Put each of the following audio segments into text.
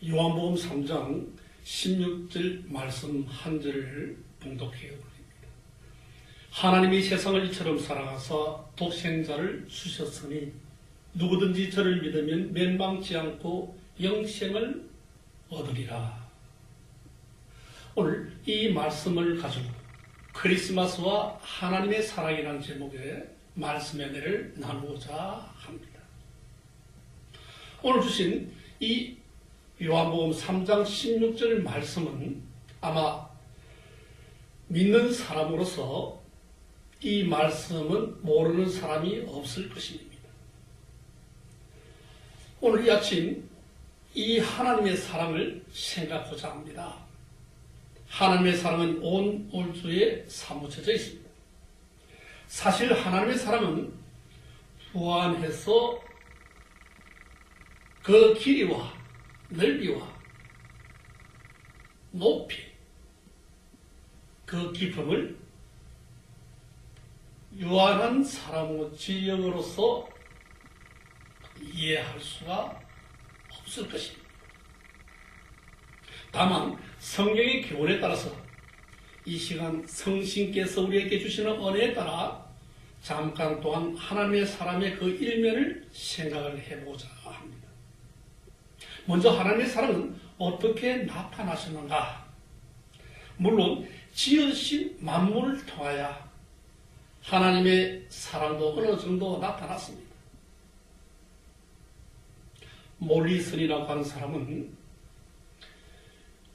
요한복음 3장 16절 말씀 한 절을 봉독해 올립니다. 하나님이 세상을 이처럼 사랑하사 독생자를 주셨으니 누구든지 저를 믿으면 멸망치 않고 영생을 얻으리라. 오늘 이 말씀을 가지고 크리스마스와 하나님의 사랑이라는 제목의 말씀의 은혜를 나누고자 합니다. 오늘 주신 이 요한복음 3장 16절 말씀은 아마 믿는 사람으로서 이 말씀은 모르는 사람이 없을 것입니다. 오늘 이 아침 이 하나님의 사랑을 생각하고자 합니다. 하나님의 사랑은 온 우주에 사무쳐져 있습니다. 사실 하나님의 사랑은 무한해서 그 길이와 넓이와 높이, 그 깊음을 유한한 사람의 지역으로서 이해할 수가 없을 것입니다. 다만 성경의 교훈에 따라서 이 시간 성신께서 우리에게 주시는 은혜에 따라 잠깐 동안 하나님의 사람의 그 일면을 생각을 해보고자 합니다. 먼저 하나님의 사랑은 어떻게 나타나셨는가? 물론 지으신 만물을 통하여 하나님의 사랑도 어느 정도 나타났습니다. 몰리슨이라고 하는 사람은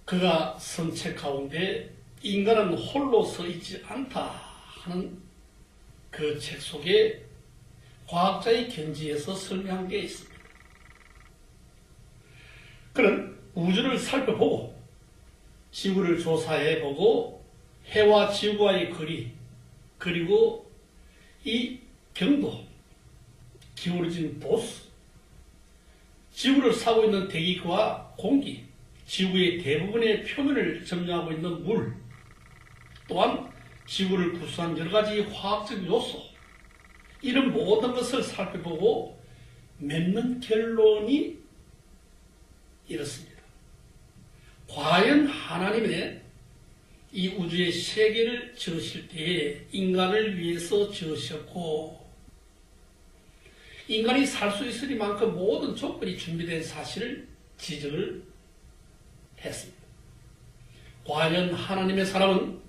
그가 선책 가운데 인간은 홀로 서 있지 않다 하는 그 책 속에 과학자의 견지에서 설명한 게 있습니다. 그는 우주를 살펴보고 지구를 조사해보고 해와 지구와의 거리 그리고 이 경도, 기울어진 도수, 지구를 싸고 있는 대기와 공기, 지구의 대부분의 표면을 점령하고 있는 물, 또한 지구를 구성한 여러 가지 화학적 요소, 이런 모든 것을 살펴보고 맺는 결론이 이렇습니다. 과연 하나님의 이 우주의 세계를 지으실 때에 인간을 위해서 지으셨고 인간이 살 수 있으리만큼 모든 조건이 준비된 사실을 지적을 했습니다. 과연 하나님의 사랑은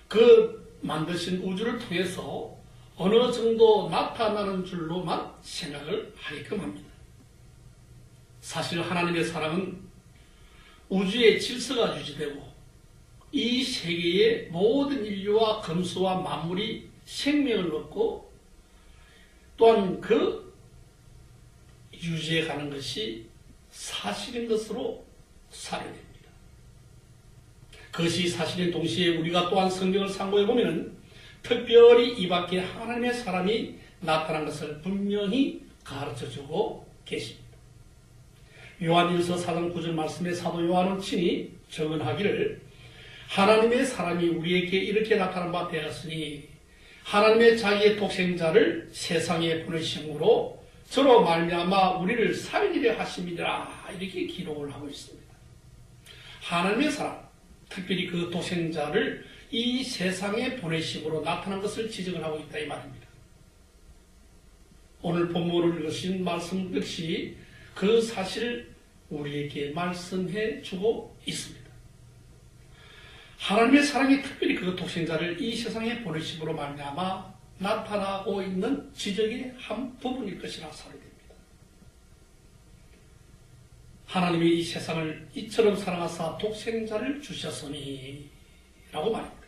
그 만드신 우주를 통해서 어느 정도 나타나는 줄로만 생각을 하게끔 합니다. 사실 하나님의 사랑은 우주의 질서가 유지되고 이 세계의 모든 인류와 금수와 만물이 생명을 얻고 또한 그 유지해 가는 것이 사실인 것으로 사료됩니다. 그것이 사실인 동시에 우리가 또한 성경을 참고해 보면 특별히 이 밖에 하나님의 사람이 나타난 것을 분명히 가르쳐주고 계십니다. 요한일서 4장 9절 말씀에 사도 요한은 친히 증언하기를 하나님의 사람이 우리에게 이렇게 나타난 바 되었으니 하나님의 자기의 독생자를 세상에 보내심으로 저로 말미암아 우리를 살리려 하심이라 이렇게 기록을 하고 있습니다. 하나님의 사람, 특별히 그 독생자를 이 세상에 보내심으로 나타난 것을 지적을 하고 있다 이 말입니다. 오늘 본문을 읽으신 말씀 역시 그 사실을 우리에게 말씀해 주고 있습니다. 하나님의 사랑이 특별히 그 독생자를 이 세상에 보내심으로 말미암아 나타나고 있는 지적의 한 부분일 것이라 사료됩니다. 하나님이 이 세상을 이처럼 사랑하사 독생자를 주셨으니 라고 말합니다.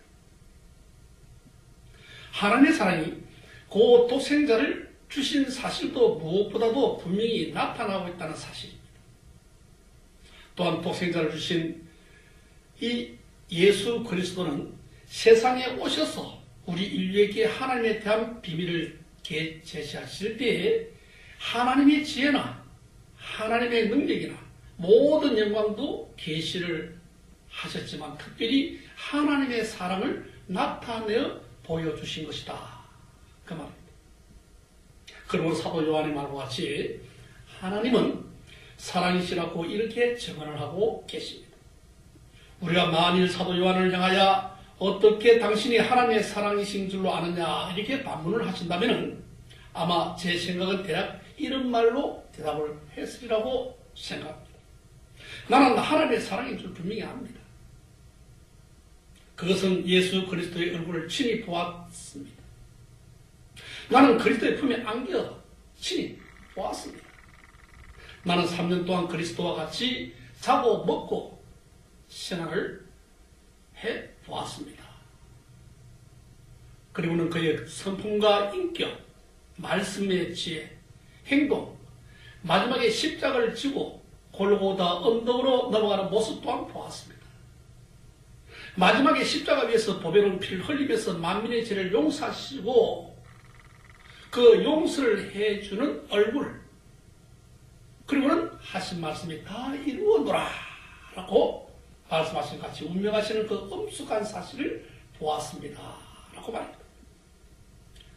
하나님의 사랑이 그 독생자를 주신 사실도 무엇보다도 분명히 나타나고 있다는 사실입니다. 또한 독생자를 주신 이 예수 그리스도는 세상에 오셔서 우리 인류에게 하나님에 대한 비밀을 제시하실 때에 하나님의 지혜나 하나님의 능력이나 모든 영광도 계시를 하셨지만 특별히 하나님의 사랑을 나타내어 보여주신 것이다. 그 말입니다. 그러므로 사도 요한의 말과 같이 하나님은 사랑이시라고 이렇게 증언을 하고 계십니다. 우리가 만일 사도 요한을 향하여 어떻게 당신이 하나님의 사랑이신 줄로 아느냐 이렇게 반문을 하신다면 아마 제 생각은 대략 이런 말로 대답을 했으리라고 생각합니다. 나는 하나님의 사랑인 줄 분명히 압니다. 그것은 예수 그리스도의 얼굴을 친히 보았습니다. 나는 그리스도의 품에 안겨 친히 보았습니다. 나는 3년 동안 그리스도와 같이 자고 먹고 신앙을 해 보았습니다. 그리고는 그의 성품과 인격, 말씀의 지혜, 행동, 마지막에 십자가를 지고 골고다 언덕으로 넘어가는 모습 또한 보았습니다. 마지막에 십자가 위에서 보배로운 피를 흘리면서 만민의 죄를 용서하시고 그 용서를 해주는 얼굴, 그리고는 하신 말씀이 다 이루어노라 라고 말씀하신 같이 운명하시는 그 엄숙한 사실을 보았습니다 라고 말합니다.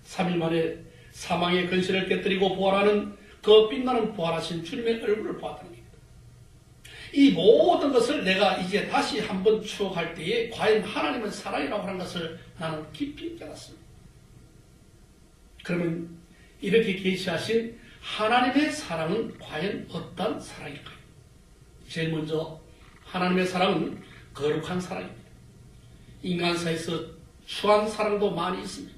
3일 만에 사망의 근시를 깨뜨리고 부활하는 그 빛나는 부활하신 주님의 얼굴을 보았다는 겁니다. 이 모든 것을 내가 이제 다시 한번 추억할 때에 과연 하나님은 사랑이라고 하는 것을 나는 깊이 깨닫습니다. 그러면 이렇게 계시하신 하나님의 사랑은 과연 어떤 사랑일까요? 제일 먼저 하나님의 사랑은 거룩한 사랑입니다. 인간 사이에서 추한 사랑도 많이 있습니다.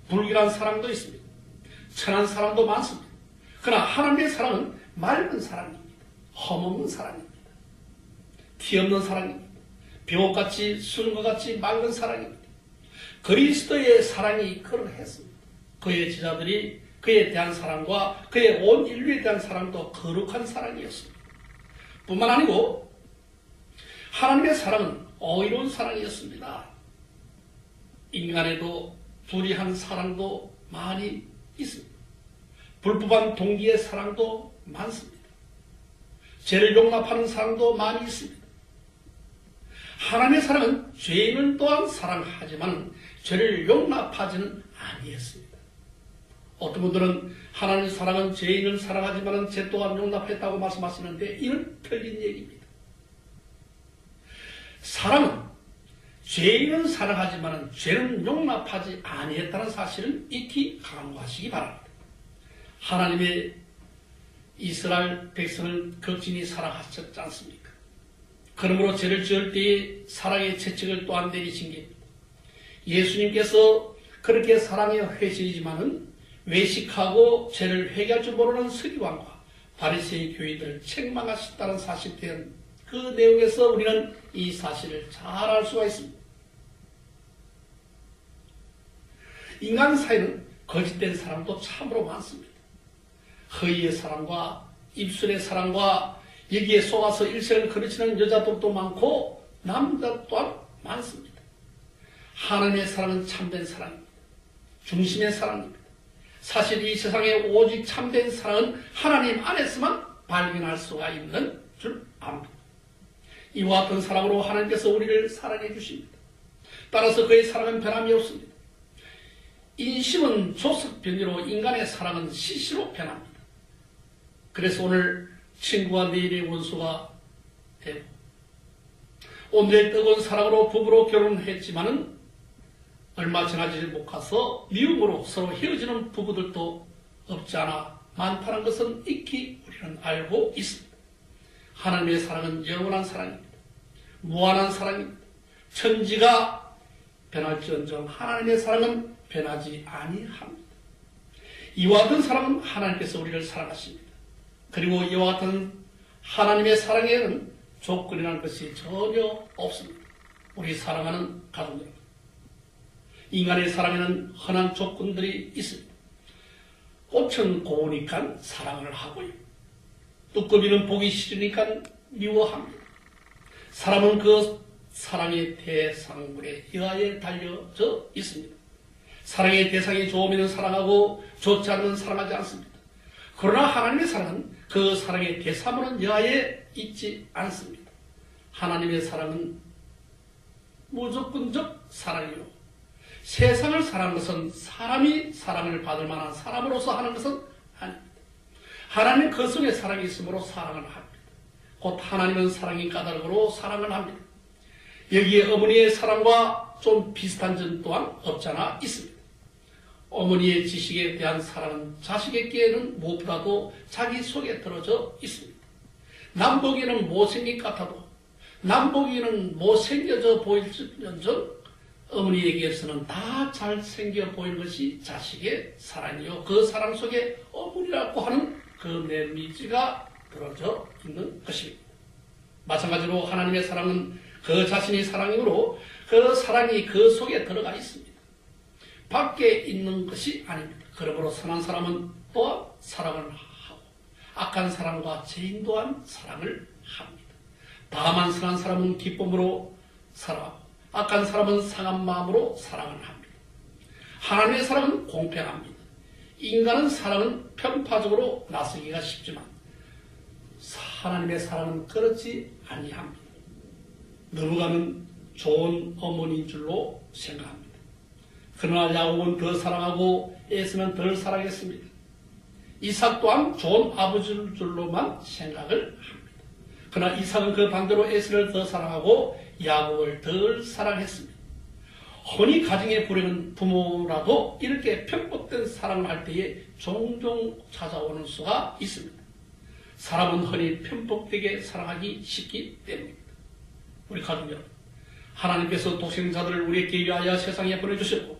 불길한 사랑도 있습니다. 천한 사랑도 많습니다. 그러나 하나님의 사랑은 맑은 사랑입니다. 험없는 사랑입니다. 티 없는 사랑입니다. 벽옥같이 수증과 같이 맑은 사랑입니다. 그리스도의 사랑이 그러했습니다. 그의 제자들이 그에 대한 사랑과 그의 온 인류에 대한 사랑도 거룩한 사랑이었습니다. 뿐만 아니고 하나님의 사랑은 어이로운 사랑이었습니다. 인간에도 불의한 사랑도 많이 있습니다. 불법한 동기의 사랑도 많습니다. 죄를 용납하는 사랑도 많이 있습니다. 하나님의 사랑은 죄인을 또한 사랑하지만 죄를 용납하지는 아니했습니다. 어떤 분들은 하나님의 사랑은 죄인을 사랑하지만 죄 또한 용납했다고 말씀하시는데 이는 틀린 얘기입니다. 사랑은 죄인은 사랑하지만 죄는 용납하지 아니했다는 사실을 익히 강조하시기 바랍니다. 하나님의 이스라엘 백성을 극진히 사랑하셨지 않습니까? 그러므로 죄를 지을 때에 사랑의 채찍을 또한 내리신 게 예수님께서 그렇게 사랑의 회신이지만은 외식하고 죄를 회개할 줄 모르는 서기관과 바리새인 교인들을 책망하셨다는 사실에 대한 그 내용에서 우리는 이 사실을 잘 알 수가 있습니다. 인간 사이는 거짓된 사람도 참으로 많습니다. 허위의 사랑과 입술의 사랑과 여기에 속아서 일생을 거르치는 여자들도 많고 남자 또한 많습니다. 하나님의 사랑은 참된 사랑입니다. 중심의 사랑입니다. 사실 이 세상에 오직 참된 사랑은 하나님 안에서만 발견할 수가 있는 줄 압니다. 이와 같은 사랑으로 하나님께서 우리를 사랑해 주십니다. 따라서 그의 사랑은 변함이 없습니다. 인심은 조석변이로 인간의 사랑은 시시로 변합니다. 그래서 오늘 친구와 내일의 원수가 되고 오늘의 뜨거운 사랑으로 부부로 결혼했지만은 얼마 지나지 못가서 미움으로 서로 헤어지는 부부들도 없지 않아 많다는 것은 익히 우리는 알고 있습니다. 하나님의 사랑은 영원한 사랑입니다. 무한한 사랑입니다. 천지가 변할지언정 하나님의 사랑은 변하지 아니합니다. 이와 같은 사랑은 하나님께서 우리를 사랑하십니다. 그리고 이와 같은 하나님의 사랑에는 조건이라는 것이 전혀 없습니다. 우리 사랑하는 가족 여러분, 인간의 사랑에는 흔한 조건들이 있습니다. 꽃은 고우니까 사랑을 하고요. 두꺼비는 보기 싫으니까 미워합니다. 사람은 그 사랑의 대상물에 의하에 달려져 있습니다. 사랑의 대상이 좋으면 사랑하고 좋지 않으면 사랑하지 않습니다. 그러나 하나님의 사랑은 그 사랑의 대상물은 여하에 있지 않습니다. 하나님의 사랑은 무조건적 사랑이요. 세상을 사랑하는 것은 사람이 사랑을 받을 만한 사람으로서 하는 것은 아닙니다. 하나님은 그 속에 사랑이 있으므로 사랑을 합니다. 곧 하나님은 사랑이 까닭으로 사랑을 합니다. 여기에 어머니의 사랑과 좀 비슷한 점 또한 없잖아 있습니다. 어머니의 지식에 대한 사랑은 자식에게는 무엇보다도 자기 속에 들어져 있습니다. 남보기는 못생긴 것 같아도, 남보기는 못생겨져 보일지언정 어머니에게서는 다 잘생겨 보이는 것이 자식의 사랑이요, 그 사랑 속에 어머니라고 하는 그 내미지가 들어져 있는 것입니다. 마찬가지로 하나님의 사랑은 그 자신의 사랑이므로 그 사랑이 그 속에 들어가 있습니다. 밖에 있는 것이 아닙니다. 그러므로 선한 사람은 또한 사랑을 하고 악한 사람과 죄인 또한 사랑을 합니다. 다만 선한 사람은 기쁨으로 사랑하고 악한 사람은 상한 마음으로 사랑을 합니다. 하나님의 사랑은 공평합니다. 인간은 사랑은 편파적으로 나서기가 쉽지만 하나님의 사랑은 그렇지 아니합니다. 너무가는 좋은 어머니인 줄로 생각합니다. 그러나 야곱은 더 사랑하고 에서는 덜 사랑했습니다. 이삭 또한 좋은 아버지인 줄로만 생각을 합니다. 그러나 이삭은 그 반대로 에서를 더 사랑하고 야곱을 덜 사랑했습니다. 흔히 가정에 불행한 부모라도 이렇게 편법된 사랑을 할 때에 종종 찾아오는 수가 있습니다. 사람은 흔히 편법되게 사랑하기 쉽기 때문입니다. 우리 가족 여러분, 하나님께서 독생자들을 우리에게 위하여 세상에 보내주셨고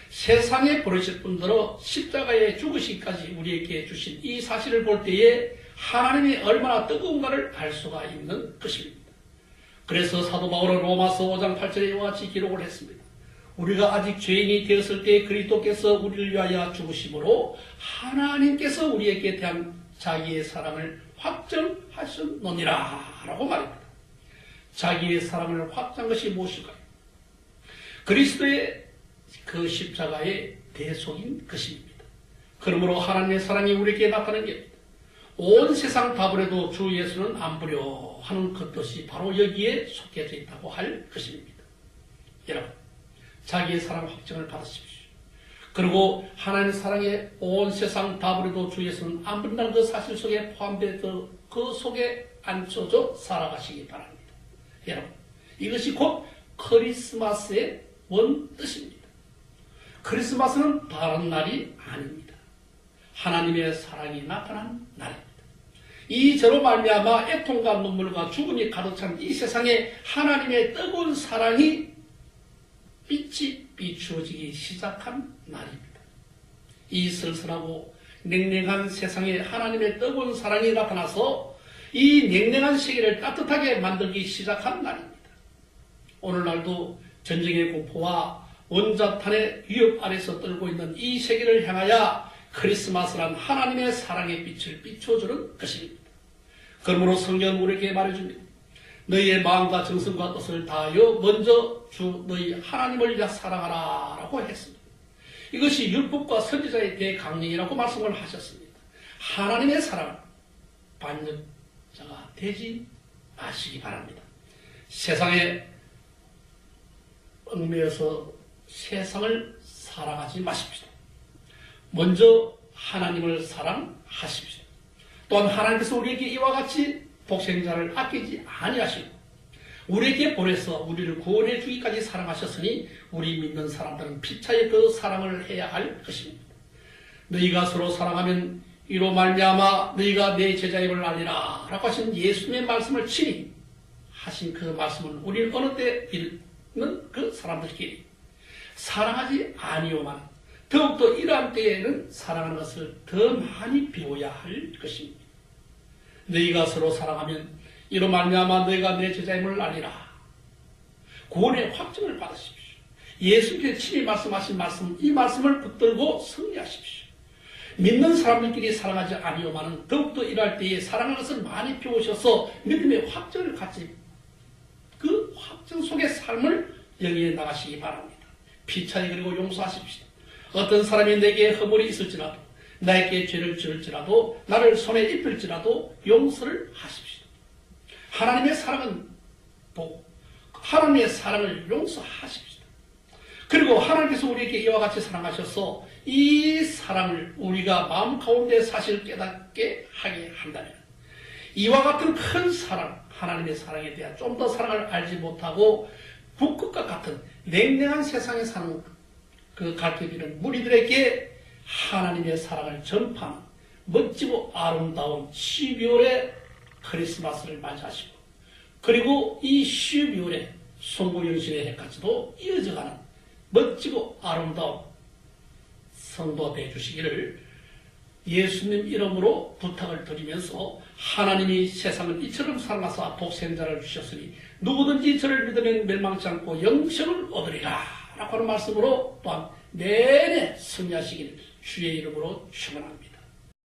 세상에 보내실 분들로 십자가에 죽으시기까지 우리에게 주신 이 사실을 볼 때에 하나님이 얼마나 뜨거운가를 알 수가 있는 것입니다. 그래서 사도 바울은 로마서 5장 8절에 이와 같이 기록을 했습니다. 우리가 아직 죄인이 되었을 때 그리스도께서 우리를 위하여 죽으심으로 하나님께서 우리에게 대한 자기의 사랑을 확정하셨느니라 라고 말합니다. 자기의 사랑을 확정한 것이 무엇일까요? 그리스도의 그 십자가의 대속인 것입니다. 그러므로 하나님의 사랑이 우리에게 나타난 게 온 세상 다 버려도 주 예수는 안 버려 하는 그 뜻이 바로 여기에 속해져 있다고 할 것입니다. 여러분, 자기의 사랑 확정을 받으십시오. 그리고 하나님의 사랑에 온 세상 다 버려도 주 예수는 안 버린다는 그 사실 속에 포함되어 그 속에 앉혀져 살아가시기 바랍니다. 여러분, 이것이 곧 크리스마스의 원 뜻입니다. 크리스마스는 다른 날이 아닙니다. 하나님의 사랑이 나타난 날입니다. 이 죄로 말미암아 애통과 눈물과 죽음이 가득 찬 이 세상에 하나님의 뜨거운 사랑이 빛이 비추어지기 시작한 날입니다. 이 쓸쓸하고 냉랭한 세상에 하나님의 뜨거운 사랑이 나타나서 이 냉랭한 세계를 따뜻하게 만들기 시작한 날입니다. 오늘날도 전쟁의 공포와 원자탄의 위협 아래서 떨고 있는 이 세계를 향하여 크리스마스란 하나님의 사랑의 빛을 비춰주는 것입니다. 그러므로 성경은 우리에게 말해줍니다. 너희의 마음과 정성과 뜻을 다하여 먼저 주 너희 하나님을 사랑하라 라고 했습니다. 이것이 율법과 선지자의 대강령이라고 말씀을 하셨습니다. 하나님의 사랑, 반역자가 되지 마시기 바랍니다. 세상에 얽매여서 세상을 사랑하지 마십시오. 먼저 하나님을 사랑하십시오. 또한 하나님께서 우리에게 이와 같이 독생자를 아끼지 아니하시고 우리에게 보내서 우리를 구원해 주기까지 사랑하셨으니 우리 믿는 사람들은 피차에 그 사랑을 해야 할 것입니다. 너희가 서로 사랑하면 이로 말미암아 너희가 내 제자임을 알리라 라고 하신 예수님의 말씀을 친히 하신 그 말씀은 우리는 어느 때 읽는 그 사람들끼리 사랑하지 아니오만 더욱더 이러한 때에는 사랑하는 것을 더 많이 배워야 할 것입니다. 너희가 서로 사랑하면 이로 말미암아 너희가 내 제자임을 알리라. 구원의 확증을 받으십시오. 예수께서 친히 말씀하신 말씀, 이 말씀을 붙들고 승리하십시오. 믿는 사람들끼리 사랑하지 아니오마는 더욱더 이럴 때에 사랑하는 것을 많이 배우셔서 믿음의 확증을 갖지 그 확증 속의 삶을 영위해 나가시기 바랍니다. 피차에 그리고 용서하십시오. 어떤 사람이 내게 허물이 있을지라도 나에게 죄를 지을지라도 나를 손에 입힐지라도 용서를 하십시오. 하나님의 사랑은 보고 하나님의 사랑을 용서하십시오. 그리고 하나님께서 우리에게 이와 같이 사랑하셔서 이 사랑을 우리가 마음 가운데 사실 깨닫게 하게 한다면 이와 같은 큰 사랑, 하나님의 사랑에 대한 좀 더 사랑을 알지 못하고 북극과 같은 냉랭한 세상에 사는 그 갈대비는 무리들에게 하나님의 사랑을 전파하는 멋지고 아름다운 12월의 크리스마스를 맞이하시고 그리고 이 12월에 송구영신의 해까지도 이어져가는 멋지고 아름다운 성도 되주시기를 예수님 이름으로 부탁을 드리면서 하나님이 세상을 이처럼 사랑하사 독생자를 주셨으니 누구든지 저를 믿으면 멸망치 않고 영생을 얻으리라 라고 하는 말씀으로 또한 내내 승리하시길 주의 이름으로 축원합니다.